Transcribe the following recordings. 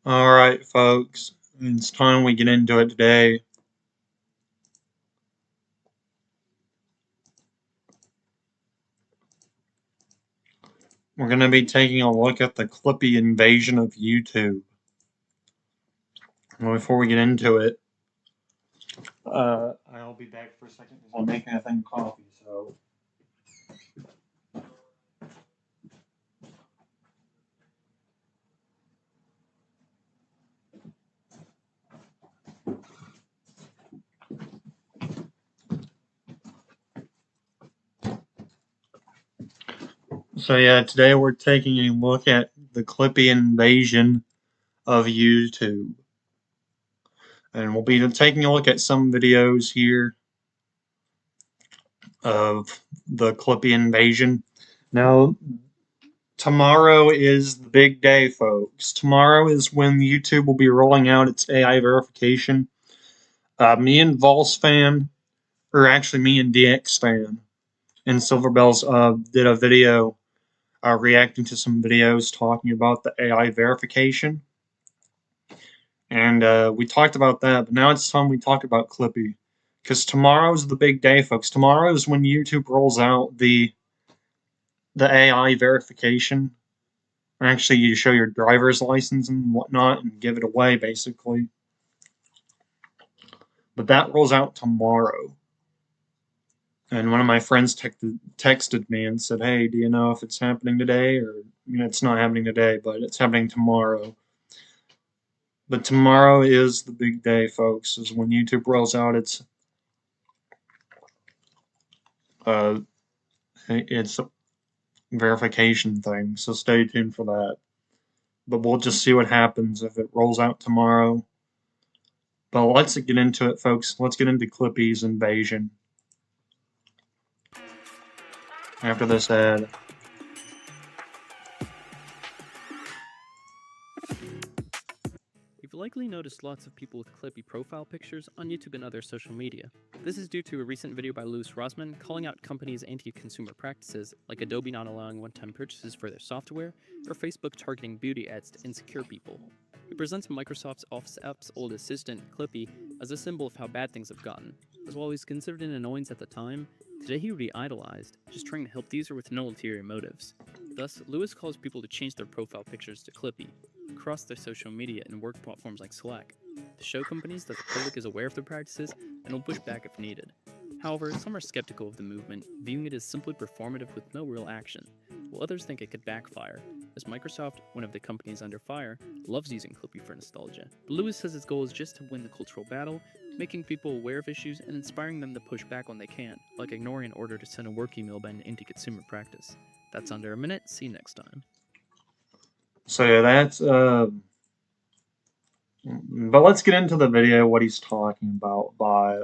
Alright, folks, it's time we get into it today. We're going to be taking a look at the clippy invasion of YouTube. And before we get into it, I'll be back for a second because I'm making a thing of coffee, so. So yeah, today we're taking a look at the clippy invasion of YouTube. And we'll be taking a look at some videos here of the clippy invasion. Now, tomorrow is the big day, folks. Tomorrow is when YouTube will be rolling out its AI verification. Me and Volsfan, or actually me and DXFan, and Silverbells did a video reacting to some videos talking about the AI verification. And we talked about that, but now it's time we talk about Clippy. Because tomorrow's the big day, folks. Tomorrow is when YouTube rolls out the AI verification. Actually, you show your driver's license and whatnot and give it away, basically. But that rolls out tomorrow. And one of my friends texted me and said, hey, do you know if it's happening today? Or, it's not happening today, but it's happening tomorrow. But tomorrow is the big day, folks, is when YouTube rolls out its verification thing, so stay tuned for that. But we'll just see what happens if it rolls out tomorrow. But let's get into it, folks. Let's get into Clippy's invasion. After this ad. You've likely noticed lots of people with clippy profile pictures on YouTube and other social media. This is due to a recent video by Louis Rossmann calling out companies' anti-consumer practices, like Adobe not allowing one-time purchases for their software, or Facebook targeting beauty ads to insecure people. He presents Microsoft's Office app's old assistant, Clippy, as a symbol of how bad things have gotten, as while he's considered an annoyance at the time, today he would be idolized, just trying to help the user with no ulterior motives. Thus, Louis calls people to change their profile pictures to Clippy, across their social media and work platforms like Slack, to show companies that the public is aware of their practices and will push back if needed. However, some are skeptical of the movement, viewing it as simply performative with no real action, while others think it could backfire, as Microsoft, one of the companies under fire, loves using Clippy for nostalgia. But Louis says his goal is just to win the cultural battle, making people aware of issues and inspiring them to push back when they can, like ignoring an order to send a work email by an anti-consumer practice. That's under a minute. See you next time. So yeah, that's but let's get into the video, what he's talking about by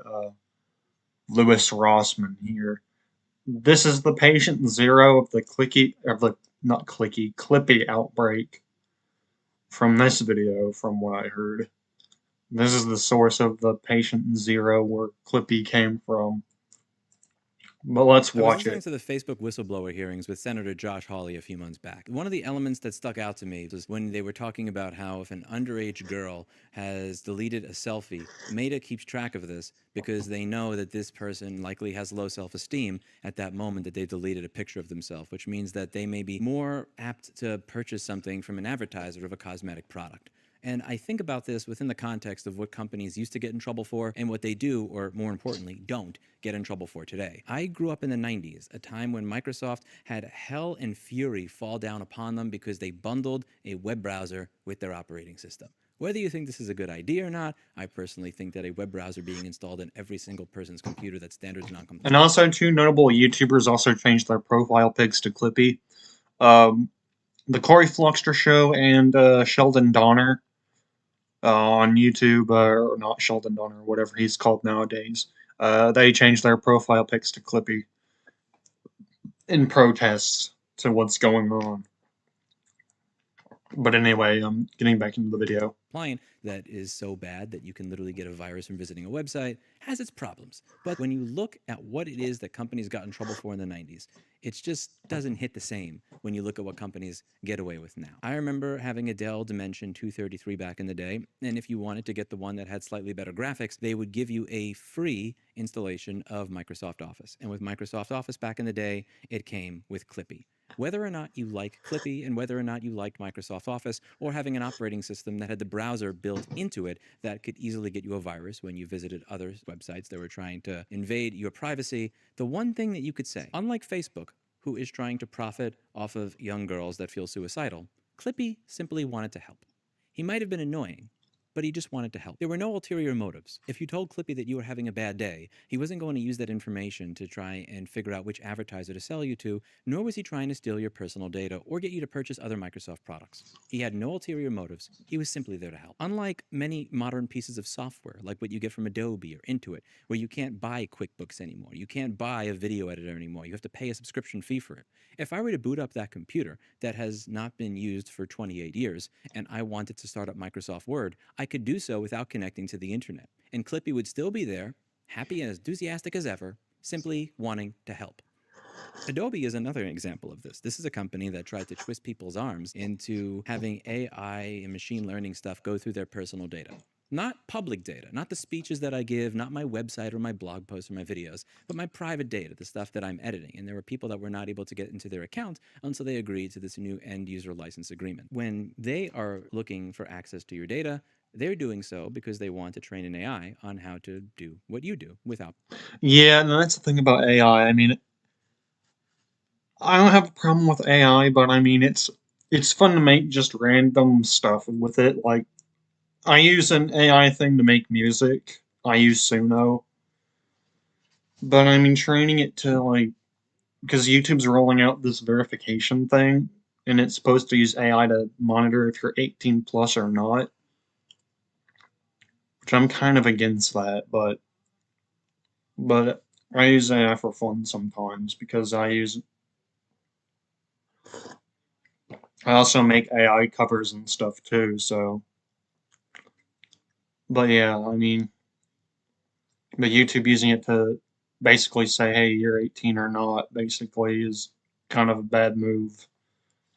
Louis Rossmann here. This is the patient zero of the Clippy outbreak from this video, from what I heard. This is the source of the patient zero where Clippy came from. But let's I was watch listening it. to the Facebook whistleblower hearings with Senator Josh Hawley a few months back. One of the elements that stuck out to me was when they were talking about how if an underage girl has deleted a selfie, Meta keeps track of this because they know that this person likely has low self-esteem at that moment that they deleted a picture of themselves, which means that they may be more apt to purchase something from an advertiser of a cosmetic product. And I think about this within the context of what companies used to get in trouble for and what they do, or more importantly, don't get in trouble for today. I grew up in the 90s, a time when Microsoft had hell and fury fall down upon them because they bundled a web browser with their operating system. Whether you think this is a good idea or not, I personally think that a web browser being installed in every single person's computer that's standards non-compliant. And also, two notable YouTubers also changed their profile pics to Clippy. Um, the Corey Fluxter Show and Sheldon Donner on YouTube, or not Sheldon Donner, whatever he's called nowadays. They changed their profile pics to Clippy in protests to what's going on. But anyway, I'm getting back into the video. That is so bad that you can literally get a virus from visiting a website has its problems. But when you look at what it is that companies got in trouble for in the 90s, it just doesn't hit the same when you look at what companies get away with now. I remember having a Dell Dimension 233 back in the day, and if you wanted to get the one that had slightly better graphics, they would give you a free installation of Microsoft Office. And with Microsoft Office back in the day, it came with Clippy. Whether or not you like Clippy and whether or not you liked Microsoft Office or having an operating system that had the browser built into it that could easily get you a virus when you visited other websites that were trying to invade your privacy, the one thing that you could say, unlike Facebook, who is trying to profit off of young girls that feel suicidal, Clippy simply wanted to help. He might have been annoying, but he just wanted to help. There were no ulterior motives. If you told Clippy that you were having a bad day, he wasn't going to use that information to try and figure out which advertiser to sell you to, nor was he trying to steal your personal data or get you to purchase other Microsoft products. He had no ulterior motives. He was simply there to help. Unlike many modern pieces of software, like what you get from Adobe or Intuit, where you can't buy QuickBooks anymore, you can't buy a video editor anymore, you have to pay a subscription fee for it. If I were to boot up that computer that has not been used for 28 years and I wanted to start up Microsoft Word, I could do so without connecting to the internet. And Clippy would still be there, happy and as enthusiastic as ever, simply wanting to help. Adobe is another example of this. This is a company that tried to twist people's arms into having AI and machine learning stuff go through their personal data. Not public data, not the speeches that I give, not my website or my blog posts or my videos, but my private data, the stuff that I'm editing. And there were people that were not able to get into their account until they agreed to this new end user license agreement. When they are looking for access to your data, they're doing so because they want to train an AI on how to do what you do without. Yeah, and that's the thing about AI. I mean, I don't have a problem with AI, but I mean, it's fun to make just random stuff with it. Like, I use an AI thing to make music. I use Suno. But I mean, training it to, like, because YouTube's rolling out this verification thing, and it's supposed to use AI to monitor if you're 18 plus or not, which I'm kind of against that, but I use AI for fun sometimes because I also make AI covers and stuff too, so. But yeah, I mean, but YouTube using it to basically say, hey, you're 18 or not, basically, is kind of a bad move.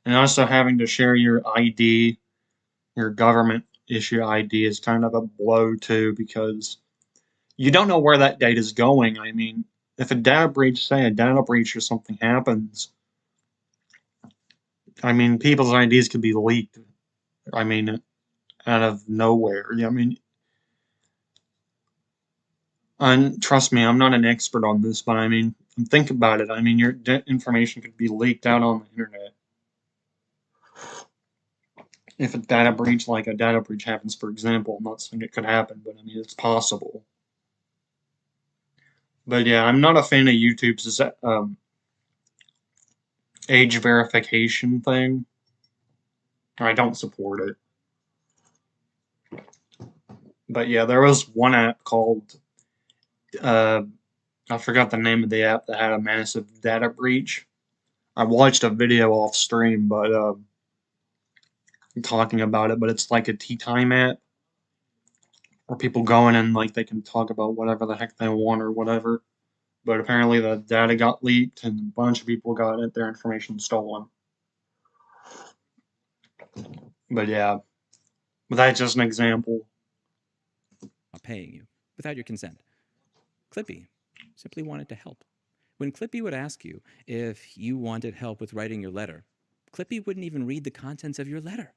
And also having to share your ID, your government issue ID, is kind of a blow too, because you don't know where that data is going. I mean, if a data breach, say a data breach or something happens, I mean, people's IDs could be leaked. I mean, out of nowhere. I mean, and trust me, I'm not an expert on this, but I mean, think about it. I mean, your information could be leaked out on the internet. If a data breach, like a data breach happens, for example, I'm not saying it could happen, but I mean, it's possible. But yeah, I'm not a fan of YouTube's age verification thing. I don't support it. But yeah, there was one app called, uh, I forgot the name of the app that had a massive data breach. I watched a video off stream, but talking about it, but it's like a tea time app where people go in and like they can talk about whatever the heck they want or whatever. but apparently the data got leaked and a bunch of people got their information stolen. But yeah, but that's just an example. Paying you without your consent. Clippy simply wanted to help. When Clippy would ask you if you wanted help with writing your letter, Clippy wouldn't even read the contents of your letter.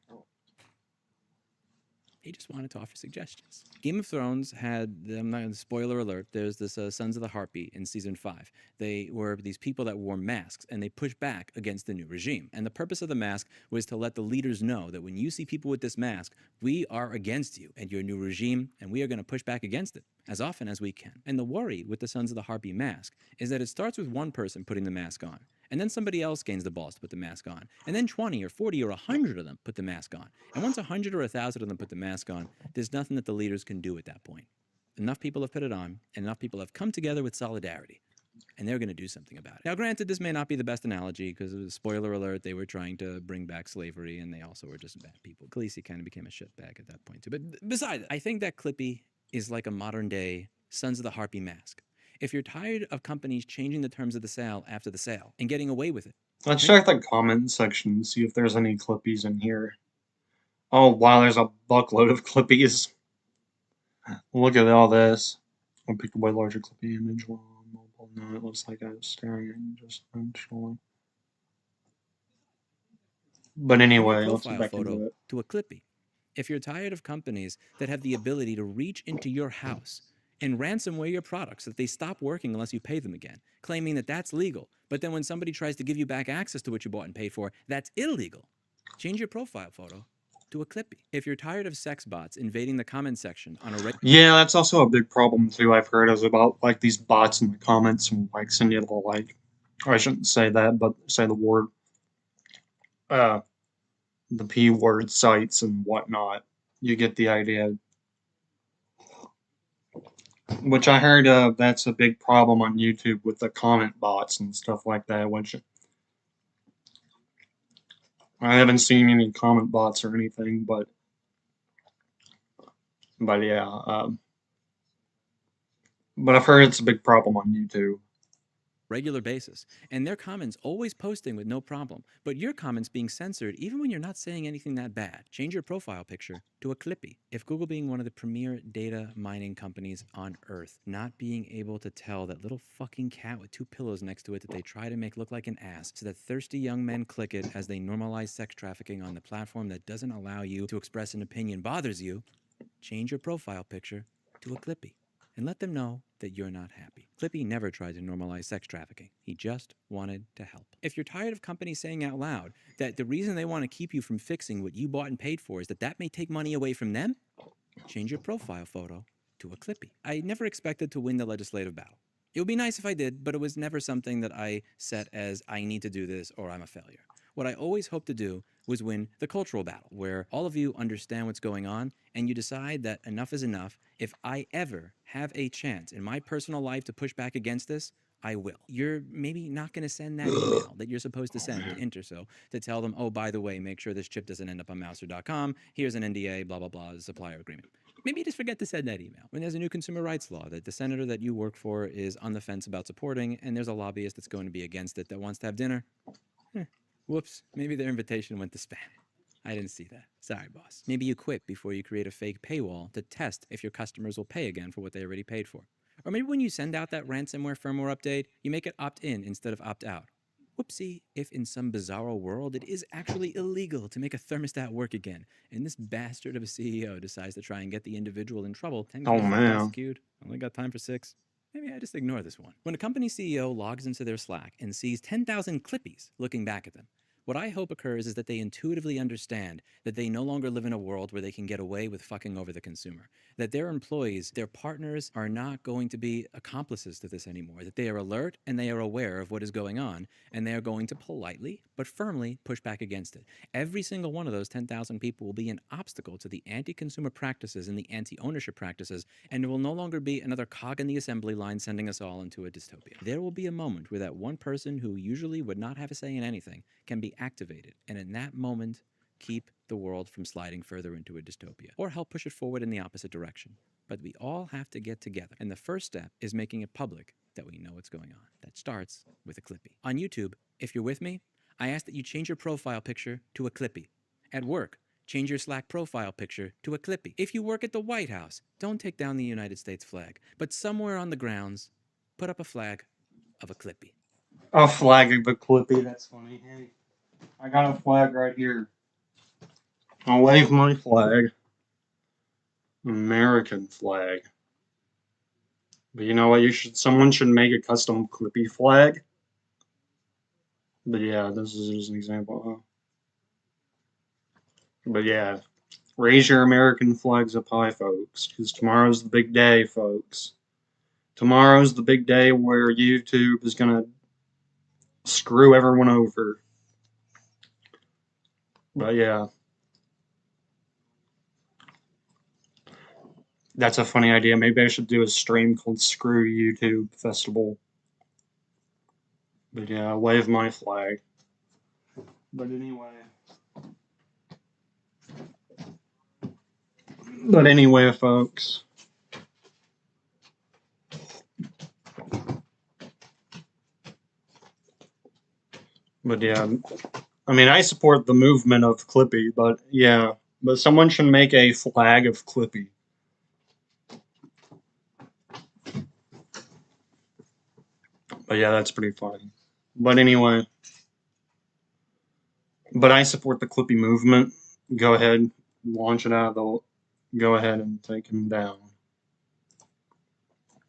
He just wanted to offer suggestions. Game of Thrones had, I'm not going to spoiler alert, there's this Sons of the Heartbeat in season 5. They were these people that wore masks and they pushed back against the new regime. And the purpose of the mask was to let the leaders know that when you see people with this mask, we are against you and your new regime, and we are going to push back against it as often as we can. And the worry with the Sons of the Heartbeat mask is that it starts with one person putting the mask on, and then somebody else gains the balls to put the mask on, and then 20 or 40 or 100 of them put the mask on. And once 100 or 1,000 of them put the mask on, there's nothing that the leaders can do at that point. Enough people have put it on, and enough people have come together with solidarity, and they're going to do something about it. Now, granted, this may not be the best analogy, because spoiler alert, they were trying to bring back slavery, and they also were just bad people. Khaleesi kind of became a shitbag at that point, too. But besides, I think that Clippy is like a modern-day Sons of the Harpy mask. If you're tired of companies changing the terms of the sale after the sale and getting away with it. Let's check the comment section and see if there's any Clippies in here. Oh wow, there's a buckload of Clippies. Look at all this. I'll pick a way larger Clippy image while on mobile. No, it looks like I'm staring at just unsure. But anyway, let's get back into it. To a Clippy. If you're tired of companies that have the ability to reach into your house and ransomware your products so that they stop working unless you pay them again, claiming that that's legal, but then when somebody tries to give you back access to what you bought and paid for, that's illegal, change your profile photo to a Clippy. If you're tired of sex bots invading the comment section on a yeah, that's also a big problem too. I've heard is about like these bots in the comments and like send you little like, or I shouldn't say that, but say the word, the P word sites and whatnot. You get the idea. Which I heard that's a big problem on YouTube with the comment bots and stuff like that. Which I haven't seen any comment bots or anything, but yeah. But I've heard it's a big problem on YouTube. regular basis, and their comments always posting with no problem, but your comments being censored even when you're not saying anything that bad. Change your profile picture to a Clippy. If Google, being one of the premier data mining companies on earth, not being able to tell that little fucking cat with 2 pillows next to it that they try to make look like an ass so that thirsty young men click it as they normalize sex trafficking on the platform that doesn't allow you to express an opinion bothers you, change your profile picture to a Clippy and let them know that you're not happy. Clippy never tried to normalize sex trafficking. He just wanted to help. If you're tired of companies saying out loud that the reason they want to keep you from fixing what you bought and paid for is that that may take money away from them, change your profile photo to a Clippy. I never expected to win the legislative battle. It would be nice if I did, but it was never something that I set as I need to do this or I'm a failure. What I always hoped to do was win the cultural battle, where all of you understand what's going on and you decide that enough is enough. If I ever have a chance in my personal life to push back against this, I will. You're maybe not going to send that email that you're supposed to send to Interso to tell them, oh, by the way, make sure this chip doesn't end up on Mouser.com. Here's an NDA, blah, blah, blah, the supplier agreement. Maybe you just forget to send that email. When there's a new consumer rights law that the senator that you work for is on the fence about supporting, and there's a lobbyist that's going to be against it that wants to have dinner, whoops, maybe their invitation went to spam. I didn't see that. Sorry, boss. Maybe you quit before you create a fake paywall to test if your customers will pay again for what they already paid for. Or maybe when you send out that ransomware firmware update, you make it opt-in instead of opt-out. Whoopsie, if in some bizarro world it is actually illegal to make a thermostat work again, and this bastard of a CEO decides to try and get the individual in trouble, 10 Oh, cases man. prosecuted, only got time for 6. Maybe I just ignore this one. When a company CEO logs into their Slack and sees 10,000 Clippies looking back at them, what I hope occurs is that they intuitively understand that they no longer live in a world where they can get away with fucking over the consumer. That their employees, their partners, are not going to be accomplices to this anymore. That they are alert and they are aware of what is going on, and they are going to politely but firmly push back against it. Every single one of those 10,000 people will be an obstacle to the anti-consumer practices and the anti-ownership practices, and it will no longer be another cog in the assembly line sending us all into a dystopia. There will be a moment where that one person who usually would not have a say in anything can be activated, and in that moment, keep the world from sliding further into a dystopia, or help push it forward in the opposite direction. But we all have to get together, and the first step is making it public that we know what's going on. That starts with a clippy. On YouTube, if you're with me, I ask that you change your profile picture to a clippy. At work, change your Slack profile picture to a clippy. If you work at the White House, don't take down the United States flag, but somewhere on the grounds, put up a flag of a clippy. A flag of a clippy, that's funny. Hey, I got a flag right here. I'll wave my flag. American flag. But you know what? Someone should make a custom clippy flag. But yeah, this is just an example. But yeah, raise your American flags up high, folks, because tomorrow's the big day, folks. Tomorrow's the big day where YouTube is gonna screw everyone over. But yeah, that's a funny idea. Maybe I should do a stream called Screw YouTube Festival. But yeah, wave my flag. But anyway. But anyway, folks. But yeah, I mean, I support the movement of Clippy, but yeah, but someone should make a flag of Clippy. But yeah, that's pretty funny. But anyway, but I support the Clippy movement. Go ahead, launch it out of the. Go ahead and take him down.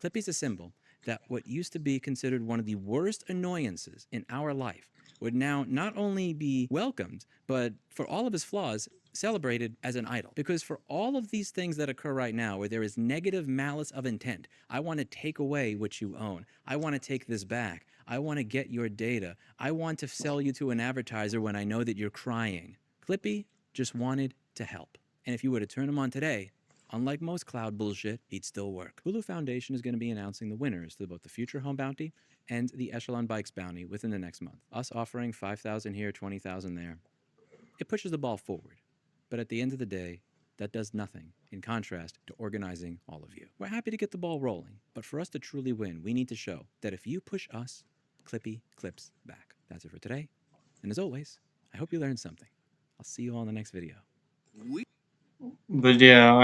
Clippy's a symbol that what used to be considered one of the worst annoyances in our life would now not only be welcomed, but for all of his flaws, celebrated as an idol. Because for all of these things that occur right now where there is negative malice of intent, I want to take away what you own. I want to take this back. I want to get your data. I want to sell you to an advertiser when I know that you're crying. Clippy just wanted to help. And if you were to turn him on today, unlike most cloud bullshit, he'd still work. Hulu Foundation is going to be announcing the winners to both the Future Home Bounty and the Echelon Bikes Bounty within the next month. Us offering $5,000 here, $20,000 there. It pushes the ball forward. But at the end of the day, that does nothing in contrast to organizing all of you. We're happy to get the ball rolling, but for us to truly win, we need to show that if you push us, Clippy clips back. That's it for today. And as always, I hope you learned something. I'll see you all in the next video. But yeah,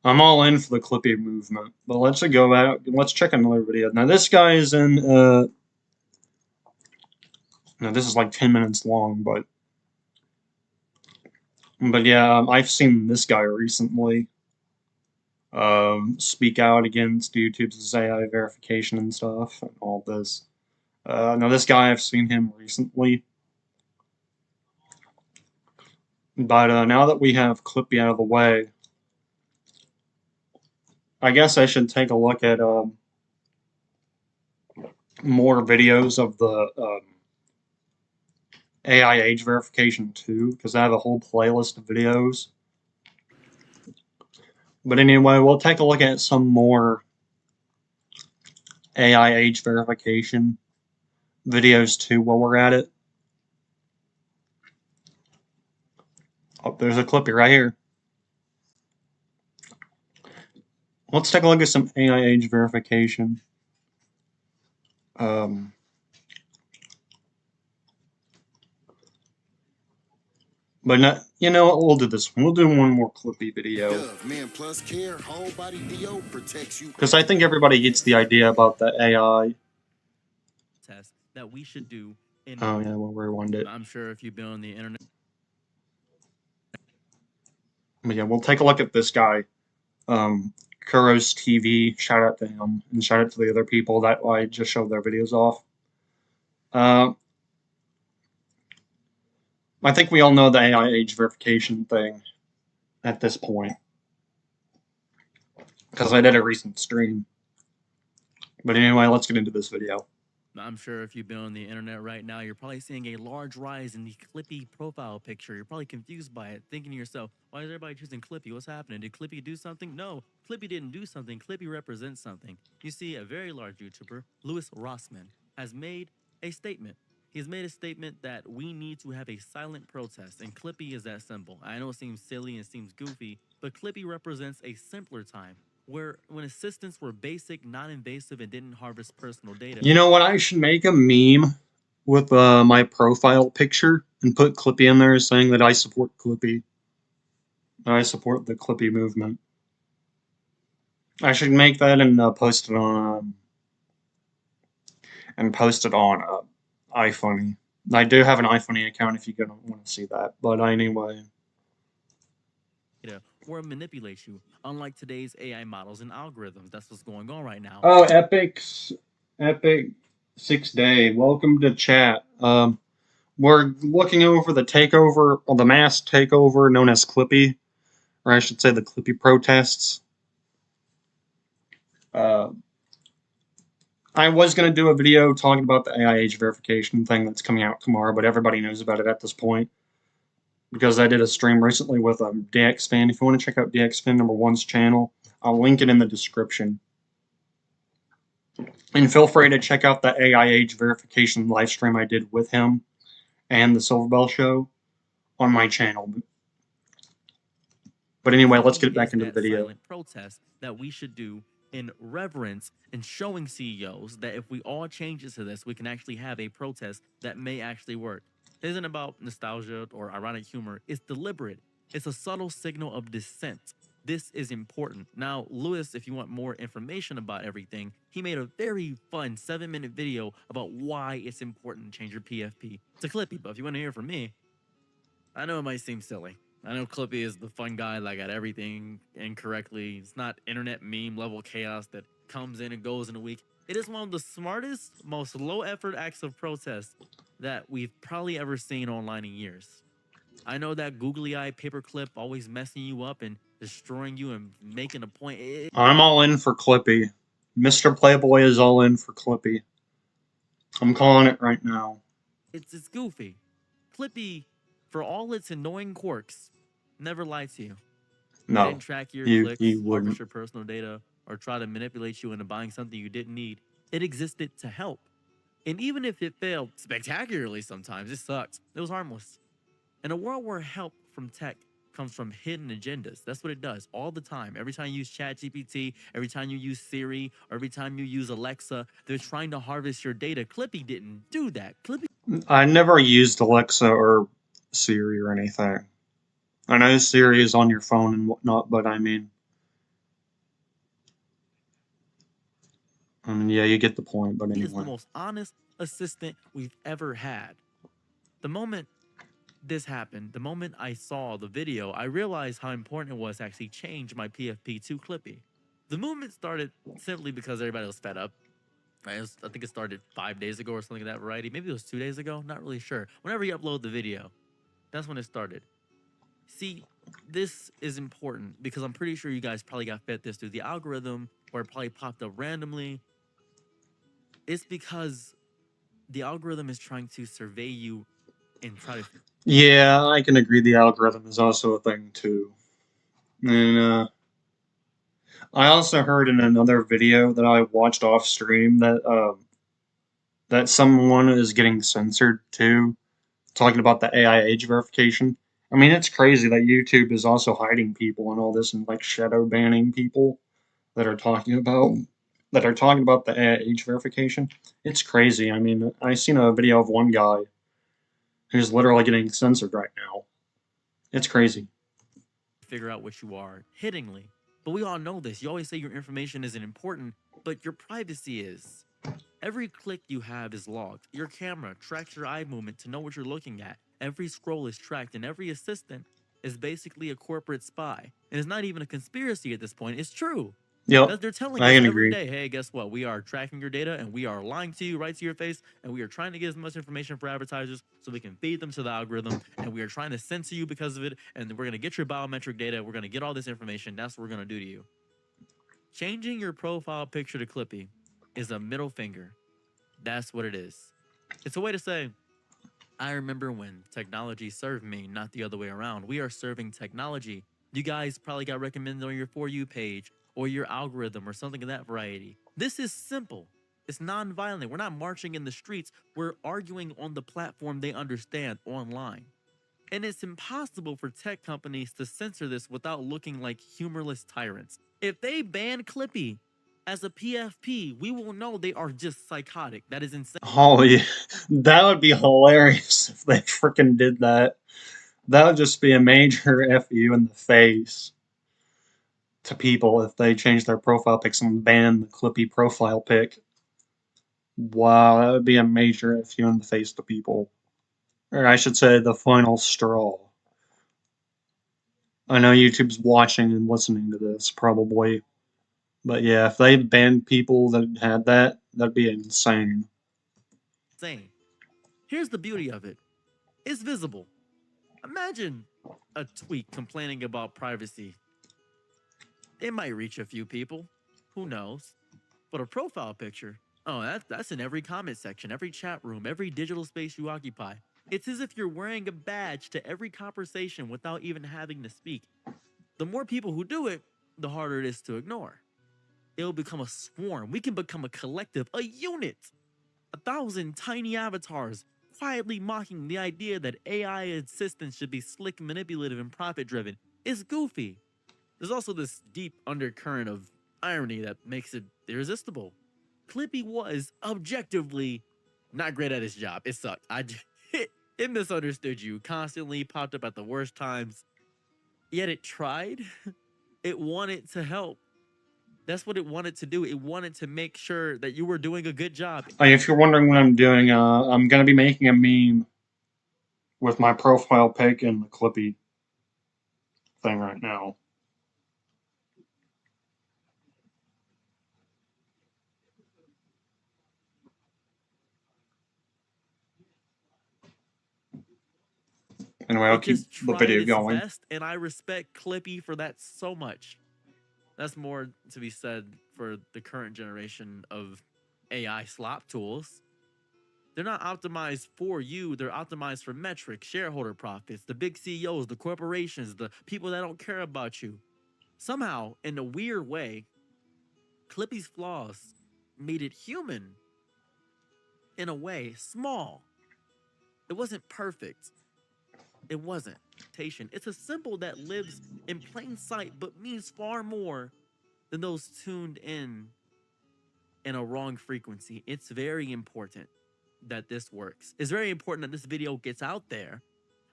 I'm all in for the Clippy movement. But let's go out. Let's check another video. Now this guy is in. Now this is like 10 minutes long, but yeah, I've seen this guy recently. Speak out against YouTube's AI verification and stuff and all this. Now this guy, I've seen him recently. But now that we have Clippy out of the way, I guess I should take a look at more videos of the AI age verification too, because I have a whole playlist of videos. But anyway, we'll take a look at some more AI age verification videos too while we're at it. Oh, there's a Clippy right here. Let's take a look at some AI age verification. But not, you know what? We'll do this one. We'll do one more Clippy video. Man Plus Care Whole Body DO protects you. Because I think everybody gets the idea about the AI. Test that we should do. Oh yeah, we'll rewind it. I'm sure if you've been on the internet. But yeah, we'll take a look at this guy. Kuros TV, shout out to him, and shout out to the other people that I just showed their videos off. I think we all know the AI age verification thing at this point, because I did a recent stream. But anyway, let's get into this video. I'm sure if you've been on the internet right now, you're probably seeing a large rise in the Clippy profile picture. You're probably confused by it, thinking to yourself, why is everybody choosing Clippy? What's happening? Did Clippy do something? No, Clippy didn't do something. Clippy represents something. You see, a very large YouTuber, Louis Rossmann, has made a statement. He's made a statement that we need to have a silent protest, and Clippy is that symbol. I know it seems silly and seems goofy, but Clippy represents a simpler time. where when assistants were basic, non-invasive, and didn't harvest personal data. You know what? I should make a meme with my profile picture and put Clippy in there saying that I support Clippy. I support the Clippy movement. I should make that and post it on iFunny. I do have an iFunny account if you want to see that. But anyway, Or manipulate you, unlike today's AI models and algorithms. That's what's going on right now. oh, Epic 6 Day, welcome to chat. We're looking over the takeover, or the mass takeover known as Clippy, or I should say the Clippy protests. I was going to do a video talking about the AI age verification thing that's coming out tomorrow, but everybody knows about it at this point. Because I did a stream recently with DXFan. If you want to check out DXFan #1's channel, I'll link it in the description. And feel free to check out the AI age verification live stream I did with him and the Silver Bell Show on my channel. But anyway, let's get back into the video. Silent protest that we should do in reverence and showing CEOs that if we all change to this, we can actually have a protest that may actually work. It isn't about nostalgia or ironic humor. It's deliberate. It's a subtle signal of dissent. This is important. Now, Lewis, if you want more information about everything, he made a very fun 7-minute video about why it's important to change your PFP to Clippy. But if you want to hear from me, I know it might seem silly. I know Clippy is the fun guy that got everything incorrectly. It's not internet meme level chaos that comes in and goes in a week. It is one of the smartest, most low effort acts of protest that we've probably ever seen online in years. I know that googly eye paperclip always messing you up and destroying you and making a point. I'm all in for Clippy. Mr. Playboy is all in for Clippy. I'm calling it right now. It's goofy. Clippy, for all its annoying quirks, never lied to you. No, It didn't track your you clicks, wouldn't. harvest your personal data, or try to manipulate you into buying something you didn't need. It existed to help. And even if it failed spectacularly sometimes, it sucked. It was harmless. In a world where help from tech comes from hidden agendas, that's what it does all the time. Every time you use ChatGPT, every time you use Siri, or every time you use Alexa, they're trying to harvest your data. Clippy didn't do that. Clippy I never used Alexa or Siri or anything. I know Siri is on your phone and whatnot, but I mean, yeah, you get the point. But is the anyway, most honest assistant we've ever had. The moment this happened, the moment I saw the video, I realized how important it was to actually change my PFP to Clippy. The movement started simply because everybody was fed up. I think it started 5 days ago or something of that variety. Maybe it was 2 days ago. Not really sure. Whenever you upload the video, that's when it started. See, this is important because I'm pretty sure you guys probably got fed this through the algorithm or it probably popped up randomly. It's because the algorithm is trying to survey you and try to... Yeah, I can agree the algorithm is also a thing too. And I also heard in another video that I watched off stream that that someone is getting censored too, talking about the AI age verification. I mean, it's crazy that YouTube is also hiding people and all this and like shadow banning people that are talking about the AI age verification. It's crazy. I mean, I seen a video of one guy who's literally getting censored right now. It's crazy. figure out what you are hittingly. But we all know this. You always say your information isn't important, but your privacy is. Every click you have is logged. Your camera tracks your eye movement to know what you're looking at. Every scroll is tracked, and every assistant is basically a corporate spy. And it's not even a conspiracy at this point. It's true. Yep, They're telling I us can every agree. day, hey, guess what? We are tracking your data and we are lying to you right to your face. And we are trying to get as much information for advertisers so we can feed them to the algorithm. And we are trying to censor you because of it. And we're going to get your biometric data. We're going to get all this information. That's what we're going to do to you. Changing your profile picture to Clippy is a middle finger. That's what it is. It's a way to say, I remember when technology served me, not the other way around. We are serving technology. You guys probably got recommended on your For You page or your algorithm or something of that variety. This is simple. It's non-violent. We're not marching in the streets. We're arguing on the platform they understand online. And it's impossible for tech companies to censor this without looking like humorless tyrants. If they ban Clippy as a PFP, we will know they are just psychotic. That is insane. Oh yeah, that would be hilarious if they freaking did that. That would just be a major fu in the face to people if they changed their profile pics and banned the Clippy profile pic. Wow, that would be a major fu in the face to people. Or I should say, the final straw. I know YouTube's watching and listening to this, probably. But yeah, if they banned people that had that, that'd be insane. Here's the beauty of it. It's visible. Imagine a tweet complaining about privacy. It might reach a few people. Who knows? But a profile picture, oh, that's in every comment section, every chat room, every digital space you occupy. It's as if you're wearing a badge to every conversation without even having to speak. The more people who do it, the harder it is to ignore. It'll become a swarm. We can become a collective, a unit. 1,000 tiny avatars quietly mocking the idea that AI assistants should be slick, manipulative, and profit-driven. It's goofy. There's also this deep undercurrent of irony that makes it irresistible. Clippy was objectively not great at his job. It sucked. It misunderstood you, constantly popped up at the worst times. Yet it tried. It wanted to help. That's what it wanted to do. It wanted to make sure that you were doing a good job. If you're wondering what I'm doing, I'm gonna be making a meme with my profile pic and the Clippy thing right now. Anyway, I'll keep the video going. Best, and I respect Clippy for that so much. That's more to be said for the current generation of AI slop tools. They're not optimized for you. They're optimized for metrics, shareholder profits, the big CEOs, the corporations, the people that don't care about you. Somehow, in a weird way, Clippy's flaws made it human. In a way, small. It wasn't perfect. It wasn't. It's a symbol that lives in plain sight but means far more than those tuned in a wrong frequency. It's very important that this works. It's very important that this video gets out there.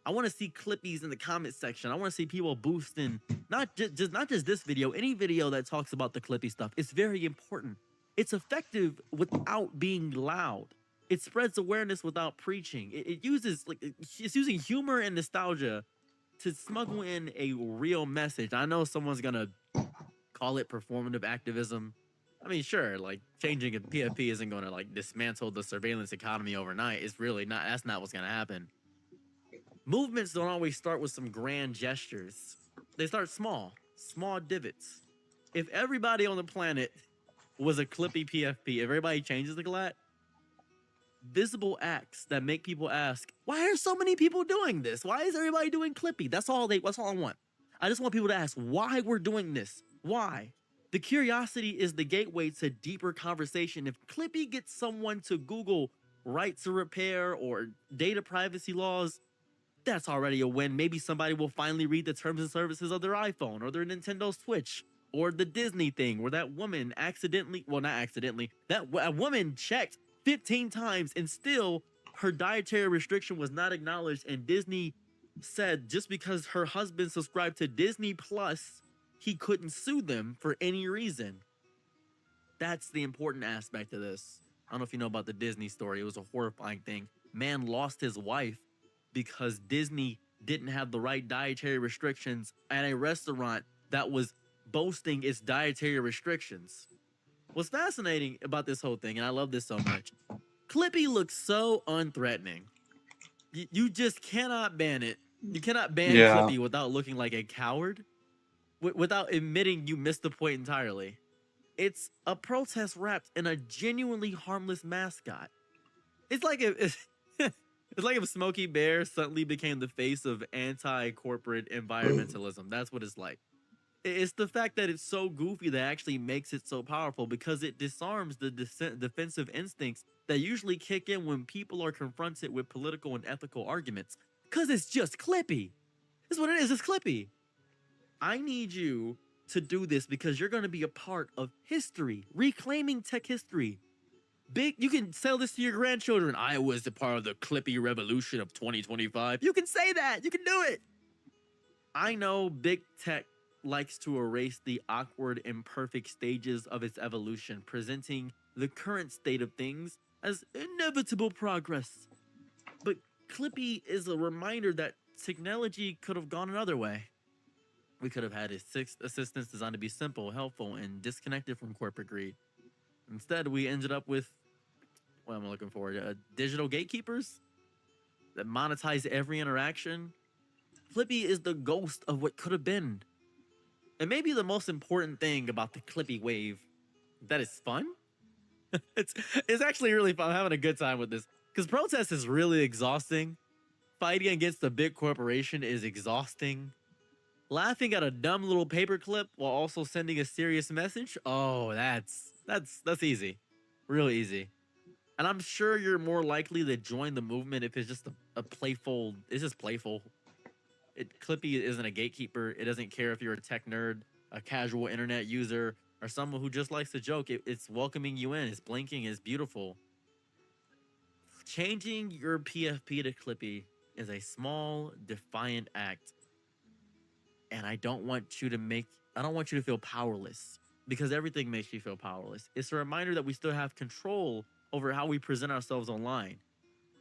I want to see Clippies in the comment section. I want to see people boosting not just this video, any video that talks about the Clippy stuff. It's very important. It's effective without being loud. It spreads awareness without preaching. It's using humor and nostalgia to smuggle in a real message. I know someone's gonna call it performative activism. I mean, sure, like changing a PFP isn't gonna like dismantle the surveillance economy overnight. It's really not. That's not what's gonna happen. Movements don't always start with some grand gestures. They start small divots. If everybody on the planet was a Clippy PFP, if everybody changes like that, visible acts that make people ask, why are so many people doing this? Why is everybody doing Clippy? That's all I want. I just want people to ask why we're doing this. Why? The curiosity is the gateway to deeper conversation. If Clippy gets someone to Google right to repair or data privacy laws, that's already a win. Maybe somebody will finally read the terms and services of their iPhone or their Nintendo Switch or the Disney thing where that woman a woman checked 15 times and still her dietary restriction was not acknowledged, and Disney said just because her husband subscribed to Disney Plus, he couldn't sue them for any reason. That's the important aspect of this. I don't know if you know about the Disney story. It was a horrifying thing. Man lost his wife because Disney didn't have the right dietary restrictions at a restaurant that was boasting its dietary restrictions. What's fascinating about this whole thing, and I love this so much, Clippy looks so unthreatening. You just cannot ban it. You cannot ban Clippy without looking like a coward, without admitting you missed the point entirely. It's a protest wrapped in a genuinely harmless mascot. It's like if Smokey Bear suddenly became the face of anti-corporate environmentalism. That's what it's like. It's the fact that it's so goofy that actually makes it so powerful, because it disarms the defensive instincts that usually kick in when people are confronted with political and ethical arguments. Because it's just Clippy. That's what it is. It's Clippy. I need you to do this because you're going to be a part of history, reclaiming tech history. You can sell this to your grandchildren. I was a part of the clippy revolution of 2025. You can say that. You can do it. I know big tech likes to erase the awkward, imperfect stages of its evolution, presenting the current state of things as inevitable progress. But Clippy is a reminder that technology could have gone another way. We could have had assistants designed to be simple, helpful, and disconnected from corporate greed. Instead, we ended up with what am I looking for? Digital gatekeepers that monetize every interaction. Clippy is the ghost of what could have been. And maybe the most important thing about the Clippy wave, that it's fun. it's actually really fun. I'm having a good time with this. Because protest is really exhausting. Fighting against a big corporation is exhausting. Laughing at a dumb little paperclip while also sending a serious message. Oh, that's easy. Real easy. And I'm sure you're more likely to join the movement if it's just a playful. It's just playful. Clippy isn't a gatekeeper. It doesn't care if you're a tech nerd, a casual internet user, or someone who just likes to joke. It's welcoming you in. It's blinking. It's beautiful. Changing your PFP to Clippy is a small, defiant act. And I don't want you to feel powerless because everything makes you feel powerless. It's a reminder that we still have control over how we present ourselves online.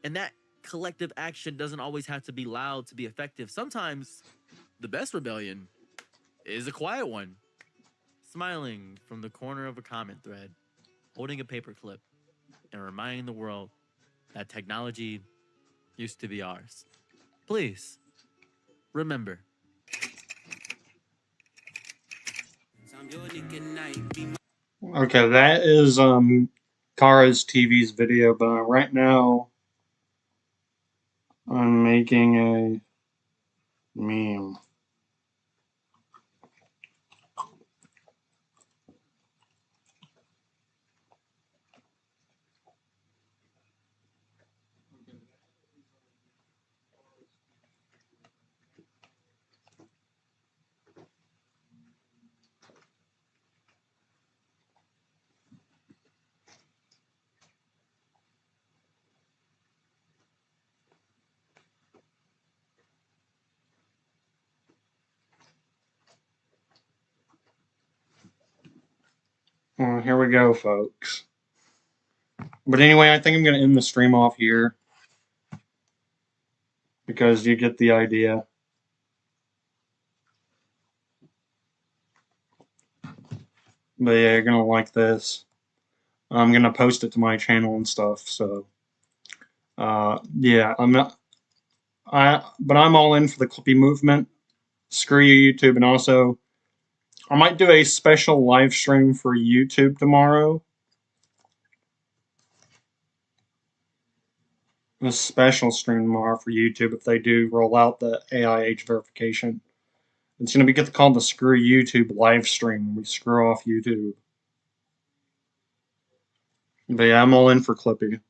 And that collective action doesn't always have to be loud to be effective. Sometimes the best rebellion is a quiet one. Smiling from the corner of a comment thread, holding a paperclip, and reminding the world that technology used to be ours. Please, remember. Okay, that is Kara's TV's video, but right now I'm making a meme. Well, here we go, folks. But anyway, I think I'm going to end the stream off here because you get the idea. But yeah, you're going to like this. I'm going to post it to my channel and stuff, so yeah, but I'm all in for the Clippy movement. Screw you, YouTube, and also I might do a special live stream for YouTube tomorrow. A special stream tomorrow for YouTube if they do roll out the AI age verification. It's going to be called the Screw YouTube live stream. We screw off YouTube. But yeah, I'm all in for Clippy.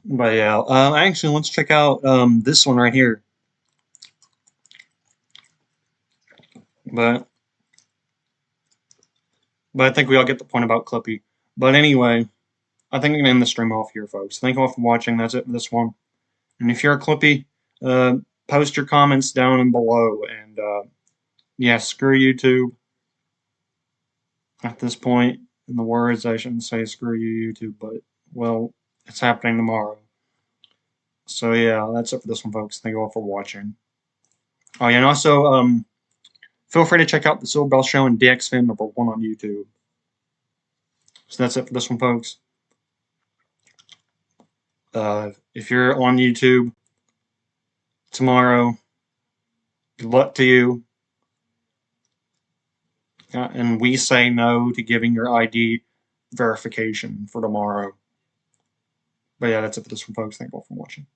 But yeah, actually, let's check out this one right here. But I think we all get the point about Clippy. But anyway, I think I'm going to end the stream off here, folks. Thank you all for watching. That's it for this one. And if you're a Clippy, post your comments down and below. And yeah, screw YouTube. At this point, in the words, I shouldn't say screw you, YouTube, but, well, it's happening tomorrow. So yeah, that's it for this one, folks. Thank you all for watching. Oh yeah, and also, feel free to check out the Silver Bell Show and DXFan #1 on YouTube. So that's it for this one, folks. If you're on YouTube tomorrow, good luck to you. And we say no to giving your ID verification for tomorrow. But yeah, that's it for this one, folks. Thank you all for watching.